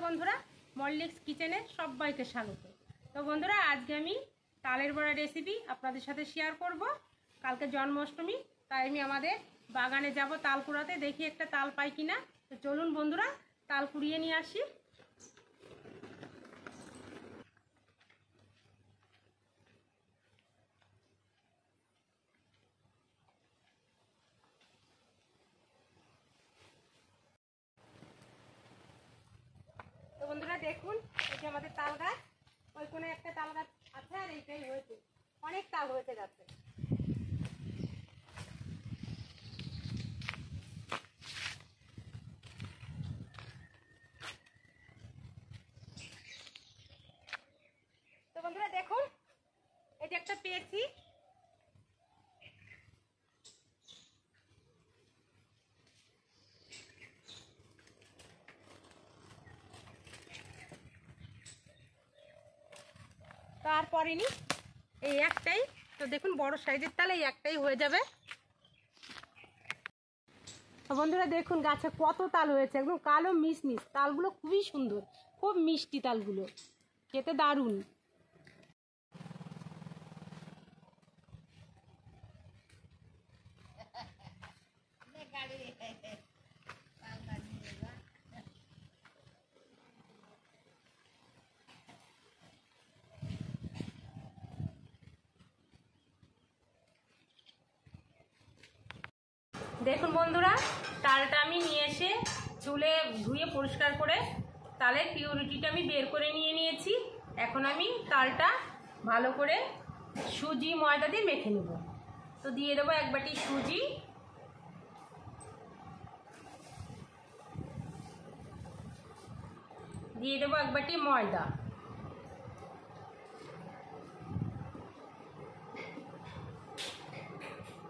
বন্ধুরা, মল্লিক্স কিচেনে সবাইকে স্বাগত। তো বন্ধুরা, আজকে আমি তালের বড়া রেসিপি আপনাদের সাথে শেয়ার করব। কালকে জন্মাষ্টমী, তাই আমি আমাদের বাগানে যাব তাল কুড়াতে, দেখি একটা তাল পাই কিনা। তো চলুন বন্ধুরা, তাল কুড়িয়ে নিয়ে আসি। তো বন্ধুরা দেখুন, এই যে আমাদের তাল গাছ, ওই কোণে একটা তাল গাছ আছে, আর এইটাই হয়েছে, অনেক তাল হয়েছে গাছে। তো বন্ধুরা দেখুন, এই যে একটা পেয়েছি। তারপরে নি এই একটাই, তো দেখুন বড় সাইজের তাল এই একটাই হয়ে যাবে। তো বন্ধুরা দেখুন, গাছে কত তাল হয়েছে, একদম কালো মিশমিশ তালগুলো, খুবই সুন্দর, খুব মিষ্টি তালগুলো, খেতে দারুণ। দেখুন বন্ধুরা, তালটা আমি নিয়ে এসে চুলে ধুয়ে পরিষ্কার করে তালের পিউরিটিটা আমি বের করে নিয়ে নিয়েছি। এখন আমি তালটা ভালো করে সুজি ময়দা দিয়ে মেখে নেব। তো দিয়ে দেবো এক বাটি সুজি, দিয়ে দেবো এক বাটি ময়দা,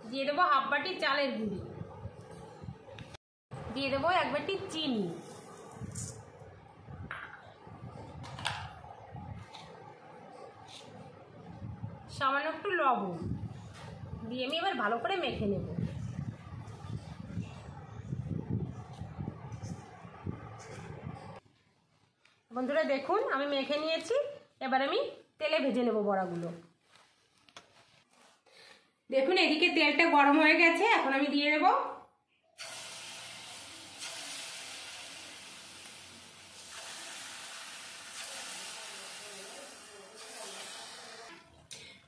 দিয়ে দেবো হাফ বাটি চালের গুঁড়ি, দিয়ে দেবো এক বাটি চিনি, সামান্য একটু লবণ দিয়ে আমি এবার ভালো করে মেখে নেব। বন্ধুরা দেখুন, আমি মেখে নিয়েছি, এবার আমি তেলে ভেজে নেব বড়াগুলো। দেখুন এদিকে তেলটা গরম হয়ে গেছে, এখন আমি দিয়ে দেব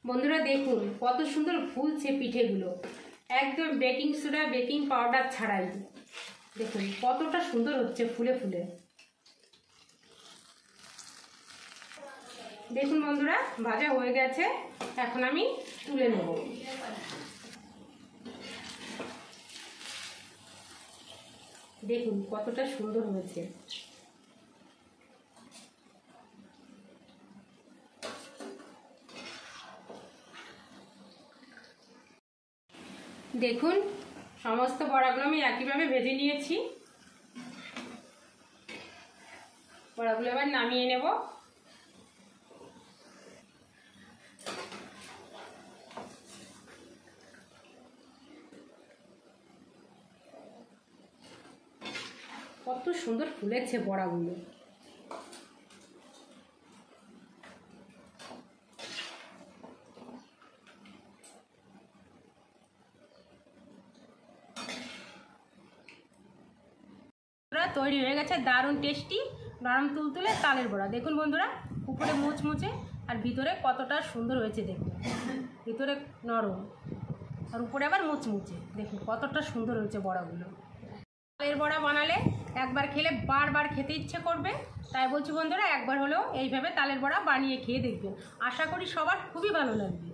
বন্ধুরা দেখুন কত সুন্দর ফুলছে পিঠেগুলো, একদম বেকিং সোডা বেকিং পাউডার ছাড়াই। দেখুন কতটা সুন্দর হচ্ছে ফুলে ফুলে। দেখুন বন্ধুরা, ভাজা হয়ে গেছে, এখন আমি তুলে নেব। দেখুন কতটা সুন্দর হয়েছে। দেখুন সমস্ত বড়াগুলো আমি একইভাবে ভেজে নিয়েছি। বড়াগুলো এবার নামিয়ে নেব। কত সুন্দর ফুলেছে বড়াগুলো। তৈরি হয়ে গেছে দারুণ টেস্টি নরম তুলতুলে তালের বড়া। দেখুন বন্ধুরা, উপরে মুচমুচে আর ভিতরে কতটা সুন্দর হয়েছে। দেখুন ভিতরে নরম আর উপরে আবার মুচমুচে, দেখুন কতটা সুন্দর হয়েছে বড়াগুলো। তালের বড়া বানালে একবার খেলে বারবার খেতে ইচ্ছে করবে, তাই বলছি বন্ধুরা, একবার হলেও এইভাবে তালের বড়া বানিয়ে খেয়ে দেখবেন, আশা করি সবার খুবই ভালো লাগবে।